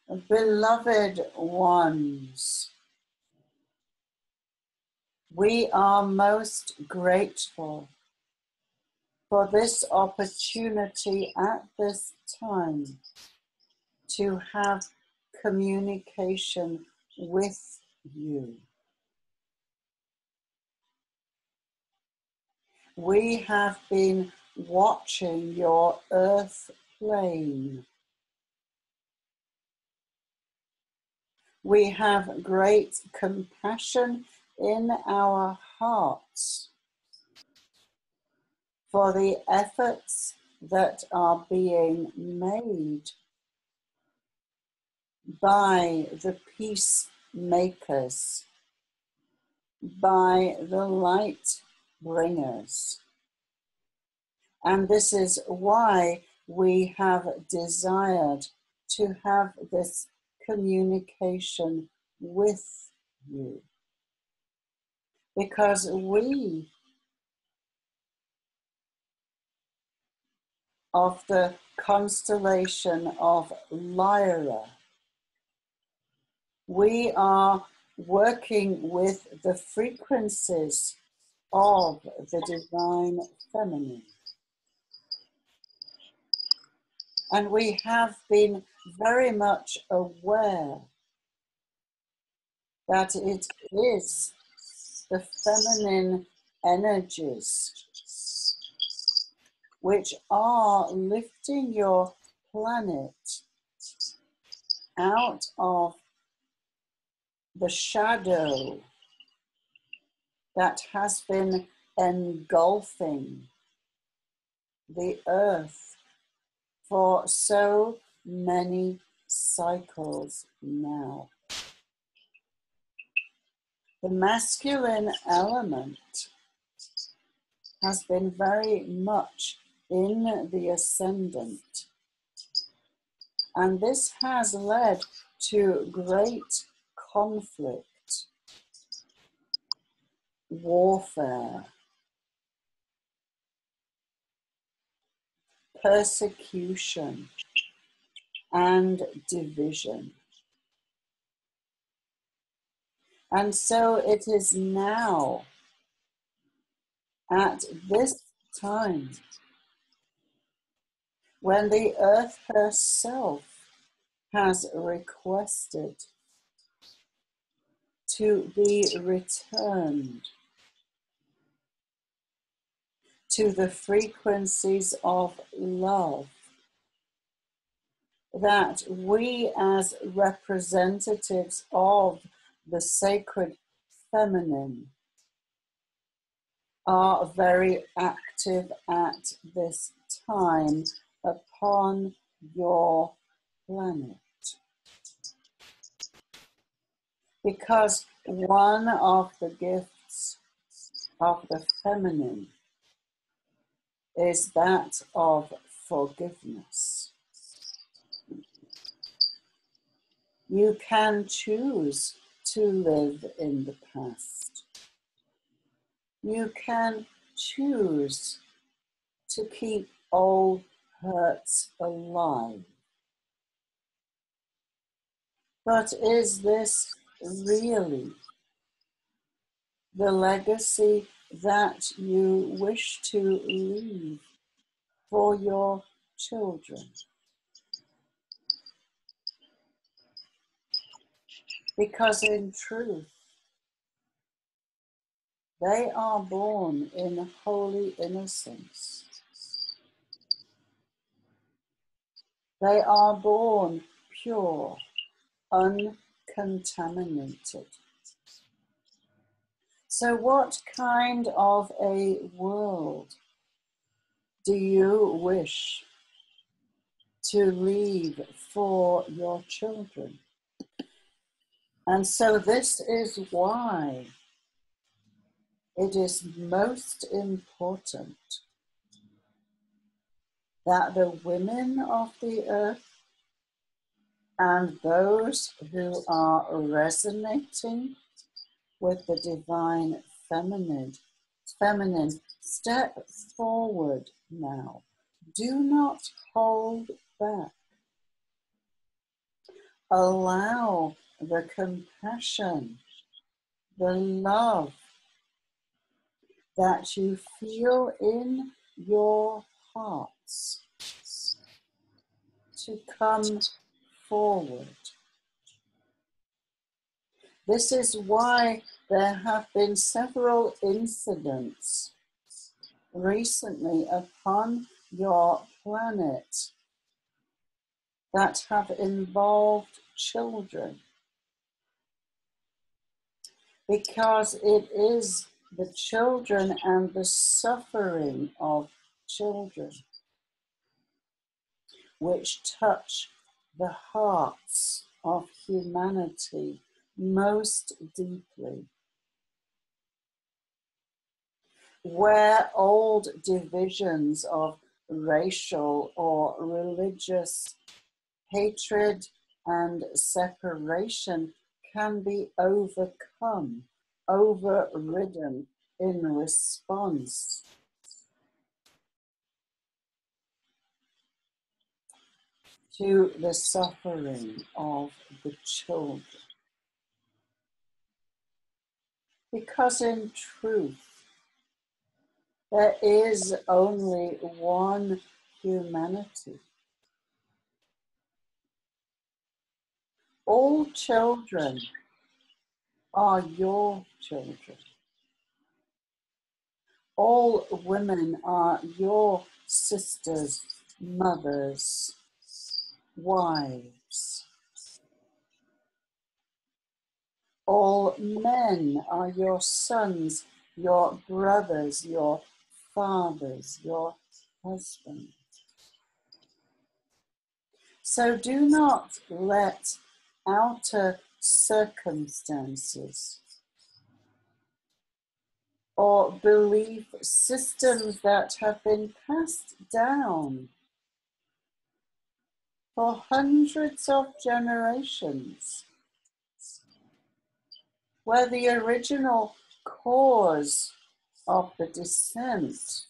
Beloved ones, we are most grateful for this opportunity at this time to have communication with you. We have been watching your earth plane. We have great compassion in our hearts for the efforts that are being made by the peacemakers, by the light bringers. And this is why we have desired to have this communication with you. Because we of the constellation of Lyra, we are working with the frequencies of the divine feminine. And we have been very much aware that it is the feminine energies which are lifting your planet out of the shadow that has been engulfing the earth for so many cycles now. The masculine element has been very much in the ascendant, and this has led to great conflict, warfare, persecution, and division. And so it is now, at this time, when the earth herself has requested to be returned to the frequencies of love, that we as representatives of the sacred feminine are very active at this time upon your planet. Because one of the gifts of the feminine is that of forgiveness. You can choose to live in the past. You can choose to keep old hurts alive. But is this really the legacy that you wish to leave for your children? Because in truth, they are born in holy innocence. They are born pure, uncontaminated. So what kind of a world do you wish to leave for your children? And so this is why it is most important that the women of the earth and those who are resonating with the divine feminine step forward now. Do not hold back. Allow the compassion, the love that you feel in your hearts to come forward. This is why there have been several incidents recently upon your planet that have involved children, because it is the children and the suffering of children which touch the hearts of humanity most deeply. Where old divisions of racial or religious hatred and separation can be overcome, overridden in response to the suffering of the children. Because in truth, there is only one humanity. All children are your children. All women are your sisters, mothers, wives. All men are your sons, your brothers, your fathers, your husbands. So do not let outer circumstances or belief systems that have been passed down for hundreds of generations, where the original cause of the dissent,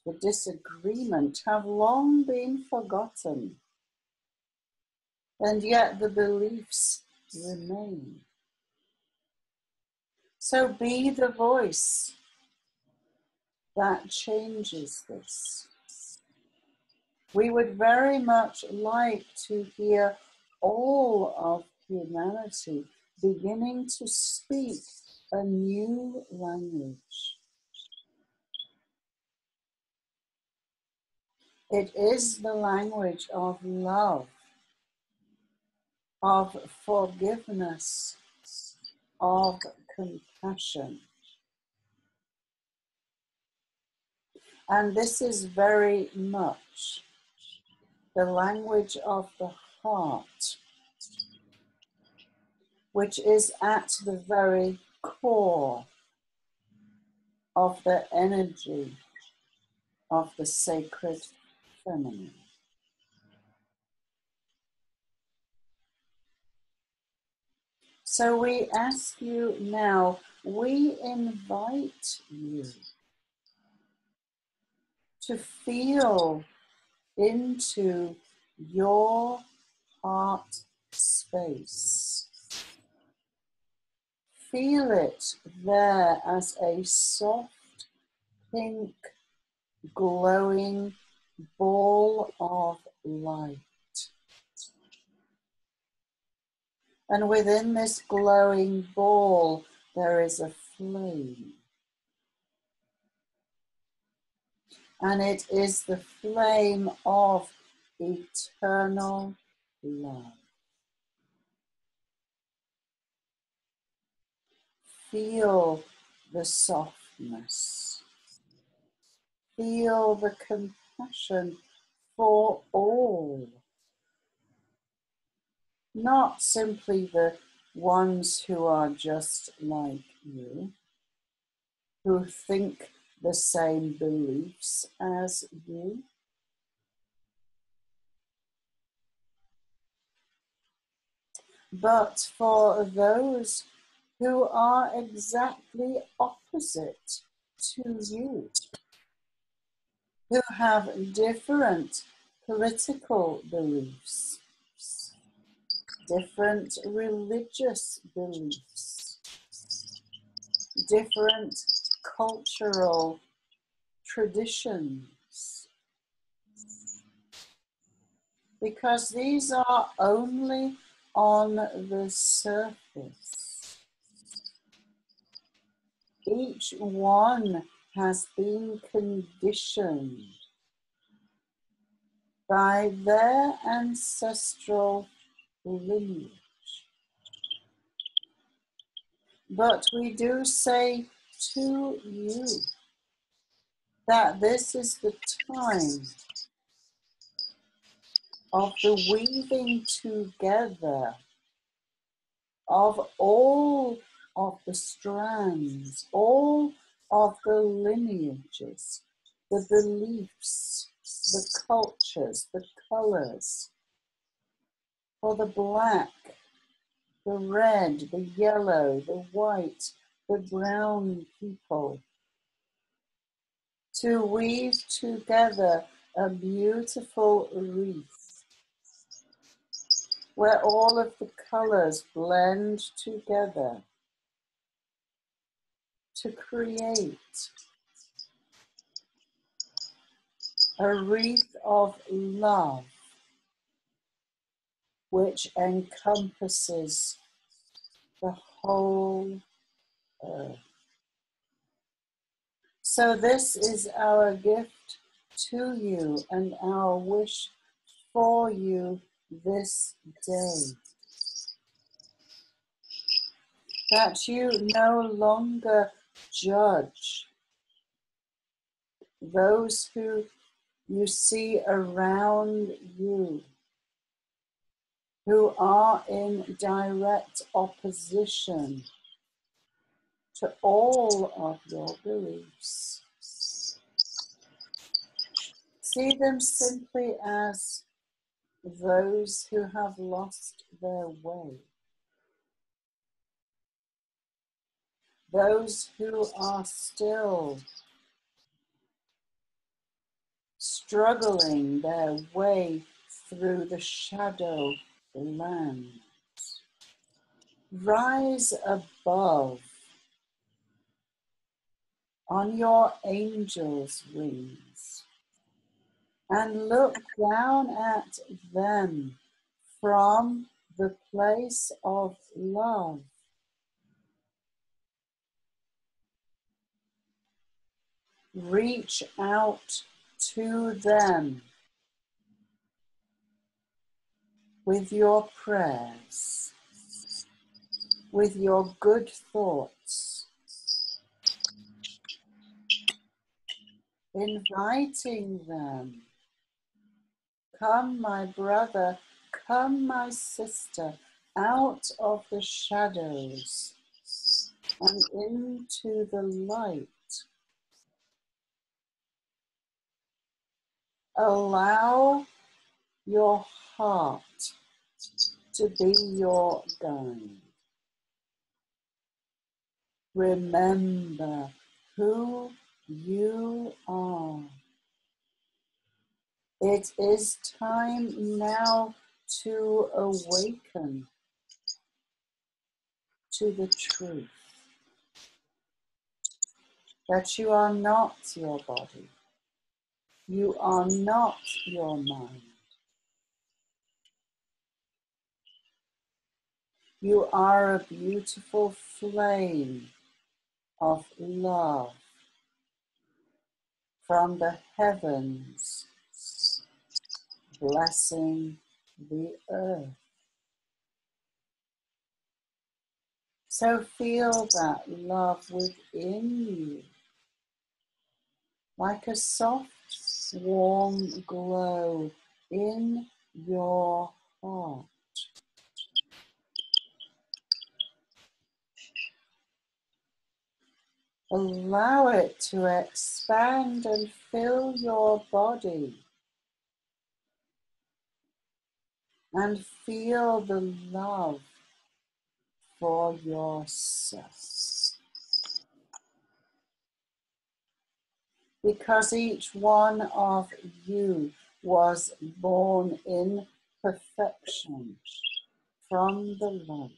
the disagreement, have long been forgotten, and yet the beliefs remain. So be the voice that changes this. We would very much like to hear all of humanity beginning to speak a new language. It is the language of love, of forgiveness, of compassion. And this is very much the language of the heart, which is at the very core of the energy of the sacred feminine. So we ask you now, we invite you to feel into your heart space. Feel it there as a soft, pink, glowing ball of light. And within this glowing ball, there is a flame. And it is the flame of eternal love. Feel the softness. Feel the compassion for all. Not simply the ones who are just like you, who think the same beliefs as you, but for those who are exactly opposite to you, who have different political beliefs, different religious beliefs, different cultural traditions, because these are only on the surface. Each one has been conditioned by their ancestral lineage. But we do say to you that this is the time of the weaving together of all of the strands, all of the lineages, the beliefs, the cultures, the colors, for the black, the red, the yellow, the white, the brown people, to weave together a beautiful wreath where all of the colors blend together to create a wreath of love which encompasses the whole earth. So this is our gift to you and our wish for you this day. That you no longer judge those who you see around you, who are in direct opposition to all of your beliefs. See them simply as those who have lost their way, those who are still struggling their way through the shadow land. Rise above on your angel's wings and look down at them from the place of love. Reach out to them with your prayers, with your good thoughts, inviting them. Come, my brother, come, my sister, out of the shadows and into the light. Allow your heart to be your guide. Remember who you are. It is time now to awaken to the truth that you are not your body. You are not your mind. You are a beautiful flame of love from the heavens, blessing the earth. So feel that love within you, like a soft, warm glow in your heart. Allow it to expand and fill your body. And feel the love for yourself. Because each one of you was born in perfection, from the light.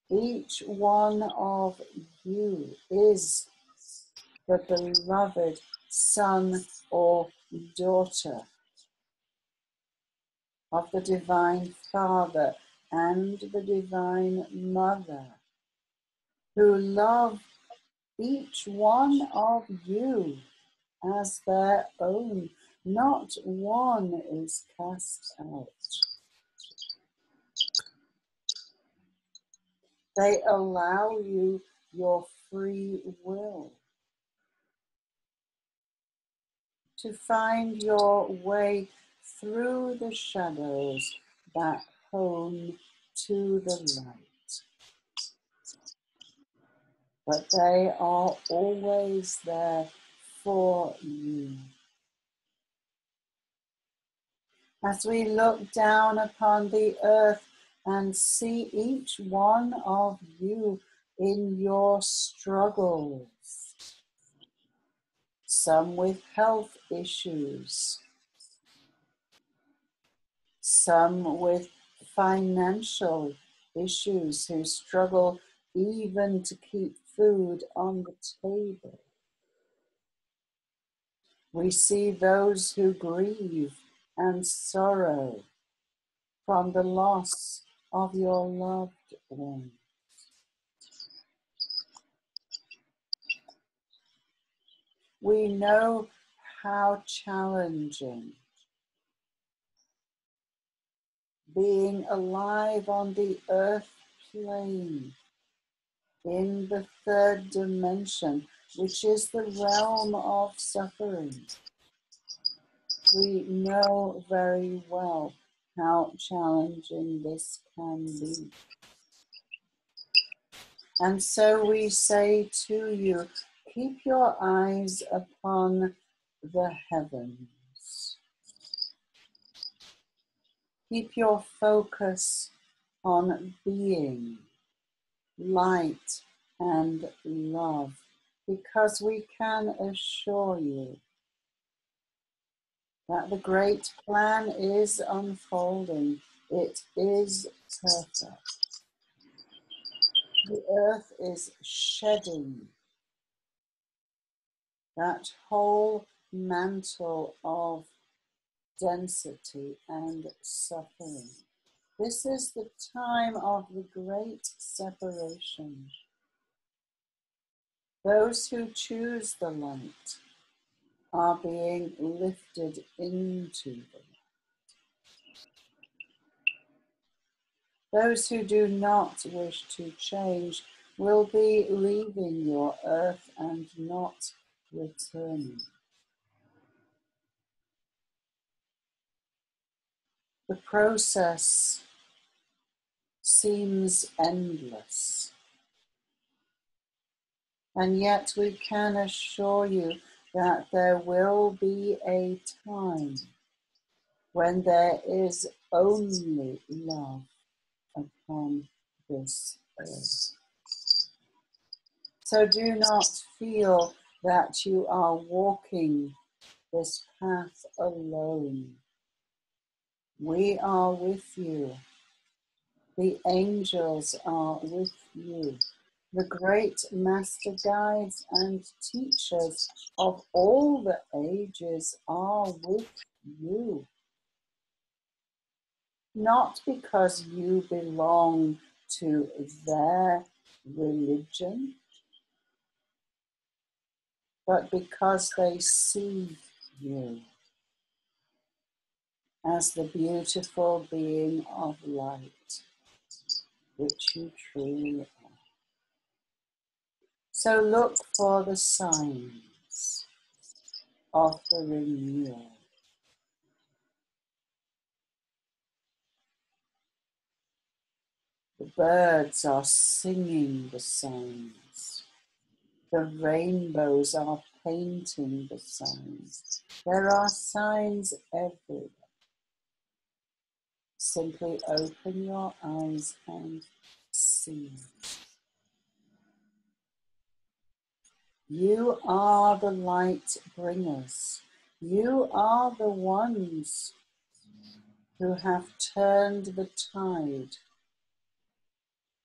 Each one of you is the beloved son or daughter of the Divine Father and the Divine Mother, who love each one of you as their own. Not one is cast out. They allow you your free will to find your way through the shadows back home to the light. But they are always there for you. As we look down upon the earth and see each one of you in your struggles, some with health issues, some with financial issues who struggle even to keep food on the table. We see those who grieve and sorrow from the loss of your loved one. We know how challenging being alive on the earth plane in the third dimension, which is the realm of suffering. We know very well how challenging this can be. And so we say to you, keep your eyes upon the heavens. Keep your focus on being, light, and love, because we can assure you that the great plan is unfolding. It is perfect. The earth is shedding that whole mantle of density and suffering. This is the time of the great separation. Those who choose the light are being lifted into the light. Those who do not wish to change will be leaving your earth and not returning. The process seems endless, and yet we can assure you that there will be a time when there is only love upon this earth. So do not feel that you are walking this path alone. We are with you. The angels are with you. The great master guides and teachers of all the ages are with you. Not because you belong to their religion, but because they see you as the beautiful being of light, which you truly are. So look for the signs of the renewal. The birds are singing the signs. The rainbows are painting the signs. There are signs everywhere. Simply open your eyes and see. You are the light bringers. You are the ones who have turned the tide.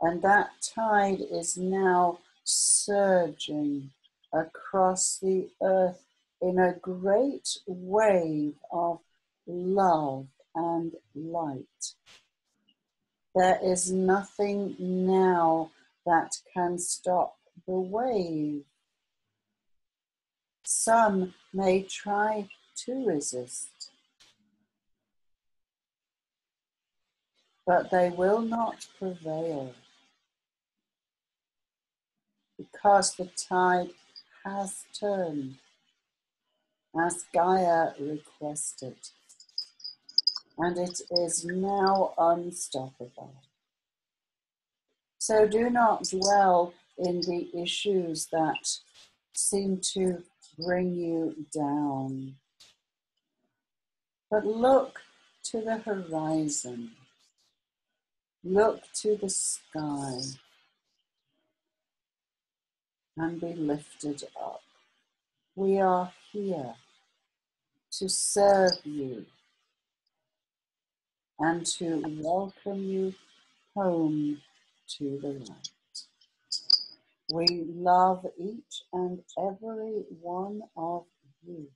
And that tide is now surging across the earth in a great wave of love and light. There is nothing now that can stop the wave. Some may try to resist, but they will not prevail, because the tide has turned, as Gaia requested, and it is now unstoppable. So do not dwell in the issues that seem to bring you down, but look to the horizon, look to the sky, and be lifted up. We are here to serve you and to welcome you home to the light. We love each and every one of you,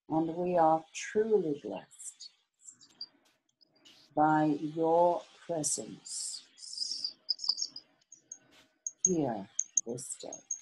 and we are truly blessed by your presence here this day.